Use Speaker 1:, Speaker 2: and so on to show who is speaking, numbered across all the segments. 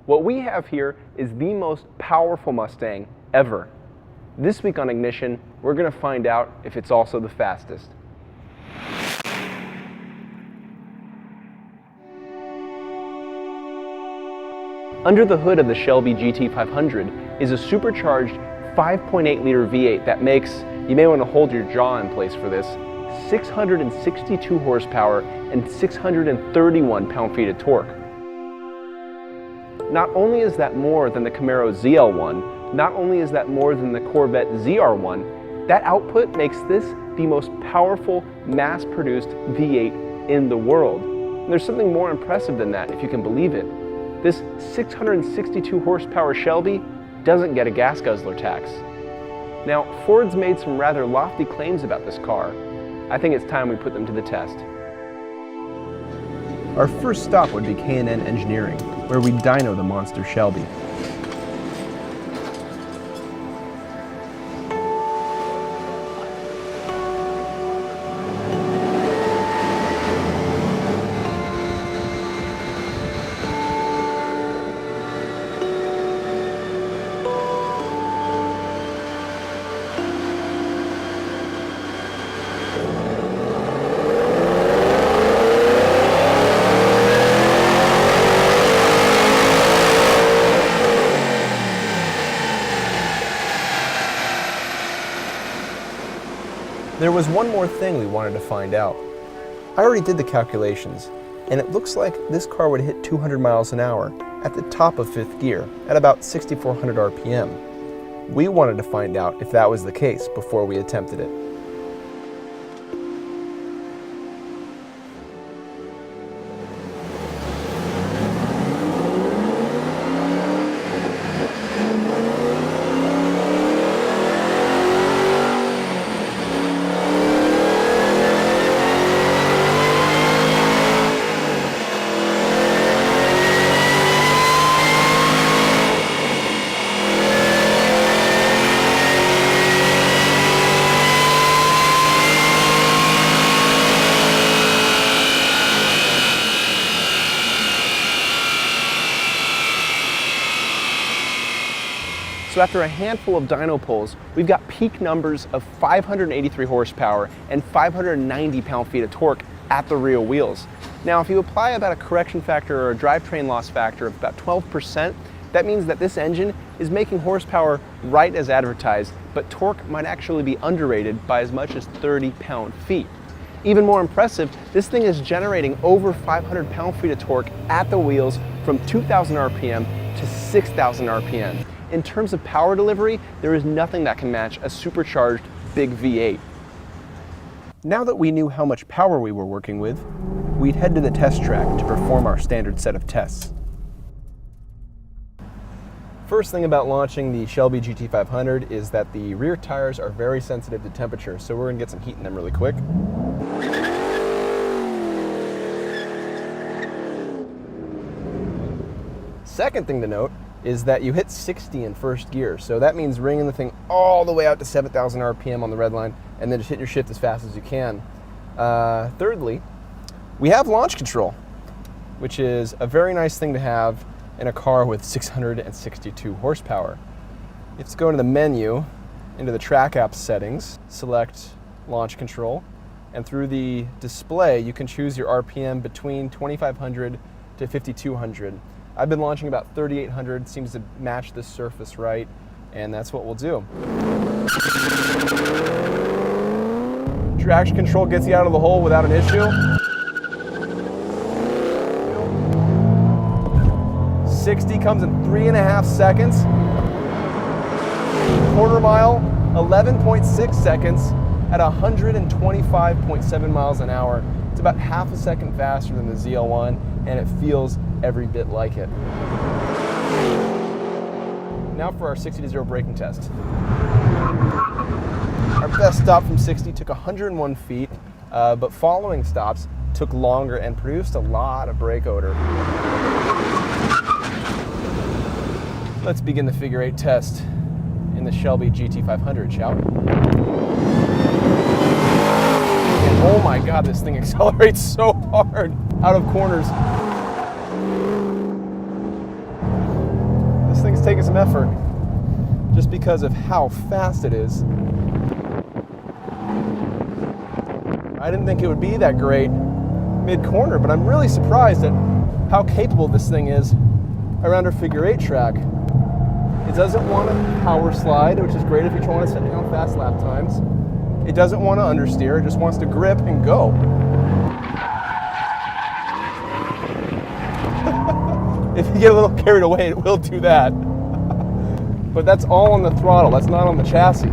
Speaker 1: What we have here is the most powerful Mustang ever. This week on Ignition, we're going to find out if it's also the fastest. Under the hood of the Shelby GT500 is a supercharged 5.8-liter V8 that makes, you may want to hold your jaw in place for this, 662 horsepower and 631 pound-feet of torque. Not only is that more than the Camaro ZL1, not only is that more than the Corvette ZR1, that output makes this the most powerful mass-produced V8 in the world. And there's something more impressive than that, if you can believe it. This 662 horsepower Shelby doesn't get a gas guzzler tax. Now, Ford's made some rather lofty claims about this car. I think it's time we put them to the test. Our first stop would be K&N Engineering, where we dyno the monster Shelby. There was one more thing we wanted to find out. I already did the calculations, and it looks like this car would hit 200 miles an hour at the top of fifth gear at about 6,400 RPM. We wanted to find out if that was the case before we attempted it. So after a handful of dyno pulls, we've got peak numbers of 583 horsepower and 590 pound-feet of torque at the rear wheels. Now, if you apply about a correction factor or a drivetrain loss factor of about 12%, that means that this engine is making horsepower right as advertised, but torque might actually be underrated by as much as 30 pound-feet. Even more impressive, this thing is generating over 500 pound-feet of torque at the wheels from 2,000 RPM to 6,000 RPM. In terms of power delivery, there is nothing that can match a supercharged big V8. Now that we knew how much power we were working with, we'd head to the test track to perform our standard set of tests. First thing about launching the Shelby GT500 is that the rear tires are very sensitive to temperature, so we're going to get some heat in them really quick. Second thing to note is that you hit 60 in first gear, so that means bringing the thing all the way out to 7,000 RPM on the red line and then just hit your shift as fast as you can. Thirdly, we have launch control, which is a very nice thing to have in a car with 662 horsepower. You have to go into the menu, into the track apps settings, select launch control, and through the display you can choose your RPM between 2,500 to 5,200. I've been launching about 3,800, seems to match this surface right, and that's what we'll do. Traction control gets you out of the hole without an issue. 60 comes in 3.5 seconds. Quarter mile, 11.6 seconds at 125.7 miles an hour. It's about half a second faster than the ZL1, and it feels every bit like it. Now for our 60 to 0 braking test. Our best stop from 60 took 101 feet, but following stops took longer and produced a lot of brake odor. Let's begin the figure 8 test in the Shelby GT500, shall we? And oh my God, this thing accelerates so hard out of corners. taking some effort just because of how fast it is. I didn't think it would be that great mid-corner, but I'm really surprised at how capable this thing is around our figure 8 track. It doesn't want to power slide, which is great if you want to set down fast lap times. It doesn't want to understeer, it just wants to grip and go. If you get a little carried away, it will do that. But that's all on the throttle, that's not on the chassis.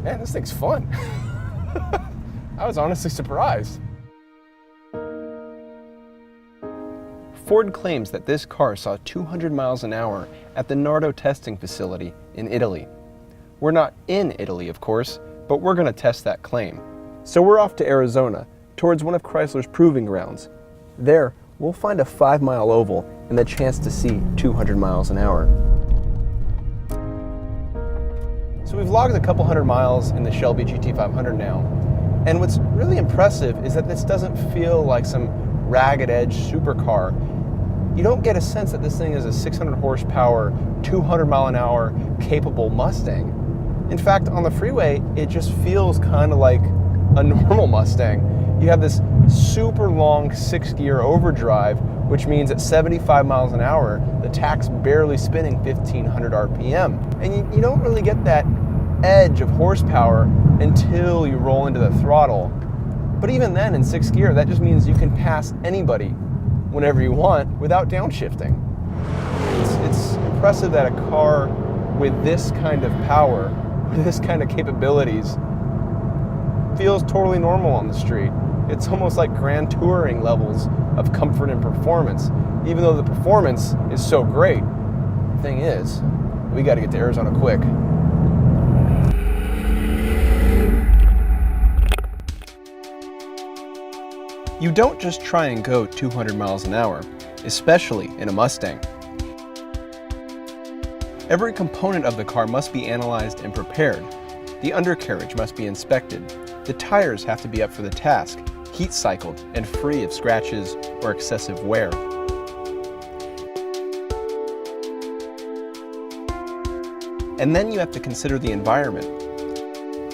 Speaker 1: Man, this thing's fun. I was honestly surprised. Ford claims that this car saw 200 miles an hour at the Nardo testing facility in Italy. We're not in Italy, of course, but we're going to test that claim. So we're off to Arizona, towards one of Chrysler's proving grounds. There, we'll find a 5-mile oval and the chance to see 200 miles an hour. So we've logged a couple hundred miles in the Shelby GT500 now, and what's really impressive is that this doesn't feel like some ragged edge supercar. You don't get a sense that this thing is a 600 horsepower, 200 mile an hour capable Mustang. In fact, on the freeway, it just feels kind of like a normal Mustang. You have this super long 6-gear overdrive, which means at 75 miles an hour, the tach's barely spinning 1500 RPM. And you don't really get that edge of horsepower until you roll into the throttle. But even then, in 6th gear, that just means you can pass anybody whenever you want without downshifting. It's impressive that a car with this kind of power, with this kind of capabilities, feels totally normal on the street. It's almost like grand touring levels of comfort and performance, even though the performance is so great. The thing is, we got to get to Arizona quick. You don't just try and go 200 miles an hour, especially in a Mustang. Every component of the car must be analyzed and prepared. The undercarriage must be inspected. The tires have to be up for the task, heat cycled and free of scratches or excessive wear. And then you have to consider the environment.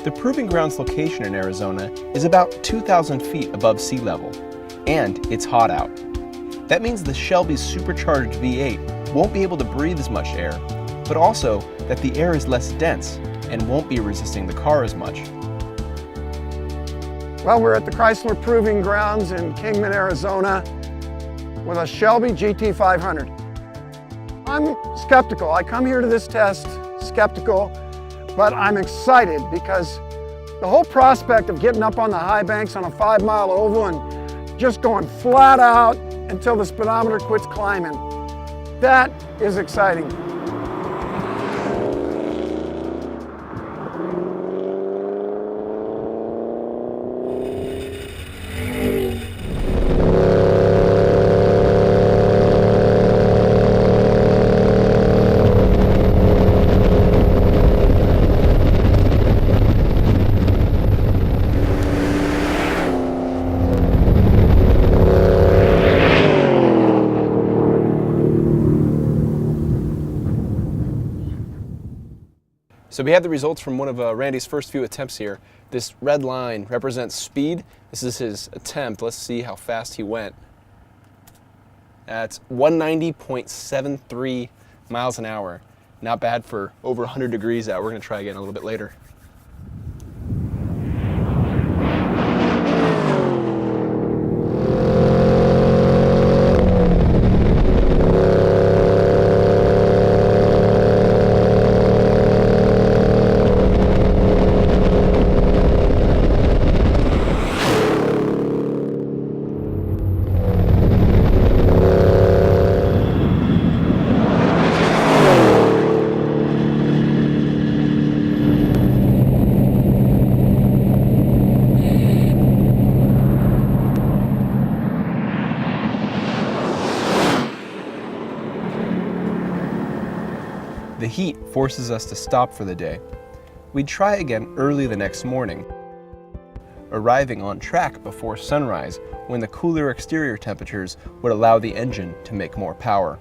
Speaker 1: The Proving Grounds location in Arizona is about 2,000 feet above sea level, and it's hot out. That means the Shelby's supercharged V8 won't be able to breathe as much air, but also that the air is less dense and won't be resisting the car as much.
Speaker 2: Well, we're at the Chrysler Proving Grounds in Kingman, Arizona with a Shelby GT500. I'm skeptical. I come here to this test skeptical, but I'm excited because the whole prospect of getting up on the high banks on a 5-mile oval and just going flat out until the speedometer quits climbing, that is exciting.
Speaker 1: So we have the results from one of Randy's first few attempts here. This red line represents speed. This is his attempt. Let's see how fast he went. That's 190.73 miles an hour. Not bad for over 100 degrees out. We're going to try again a little bit later. The heat forces us to stop for the day. We'd try again early the next morning. arriving on track before sunrise when the cooler exterior temperatures would allow the engine to make more power.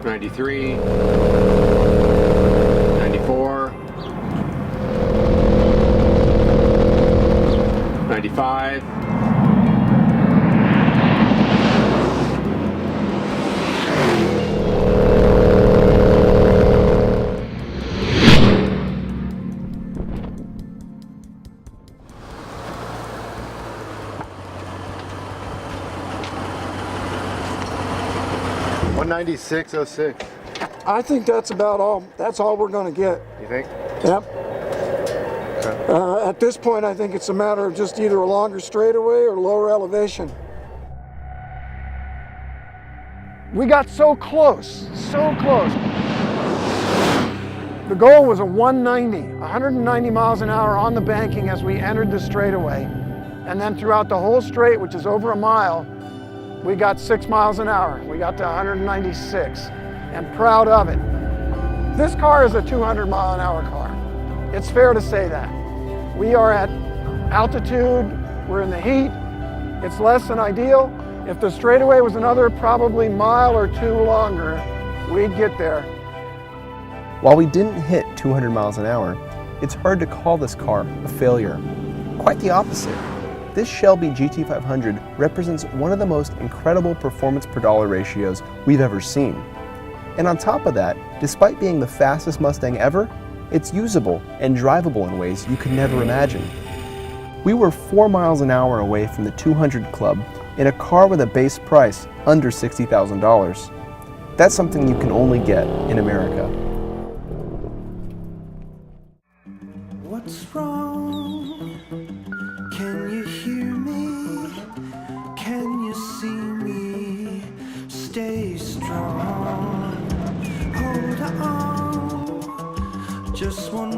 Speaker 3: '93, '94, '95. $196.06.
Speaker 2: I think that's about all. That's all we're going to get.
Speaker 3: You think?
Speaker 2: Yep.
Speaker 3: Okay.
Speaker 2: At this point, I think it's a matter of just either a longer straightaway or lower elevation. We got so close, so close. The goal was a 190 miles an hour on the banking as we entered the straightaway. And then throughout the whole straight, which is over a mile, we got 6 miles an hour. We got to 196, and proud of it. This car is a 200 mile an hour car. It's fair to say that. We are at altitude, we're in the heat, it's less than ideal. If the straightaway was another probably mile or two longer, we'd get there.
Speaker 1: While we didn't hit 200 miles an hour, it's hard to call this car a failure. Quite the opposite. This Shelby GT500 represents one of the most incredible performance per dollar ratios we've ever seen. And on top of that, despite being the fastest Mustang ever, it's usable and drivable in ways you could never imagine. We were 4 miles an hour away from the 200 club in a car with a base price under $60,000. That's something you can only get in America.
Speaker 4: What's wrong? Can you hear me? Can you see me? Stay strong. Hold on. Just one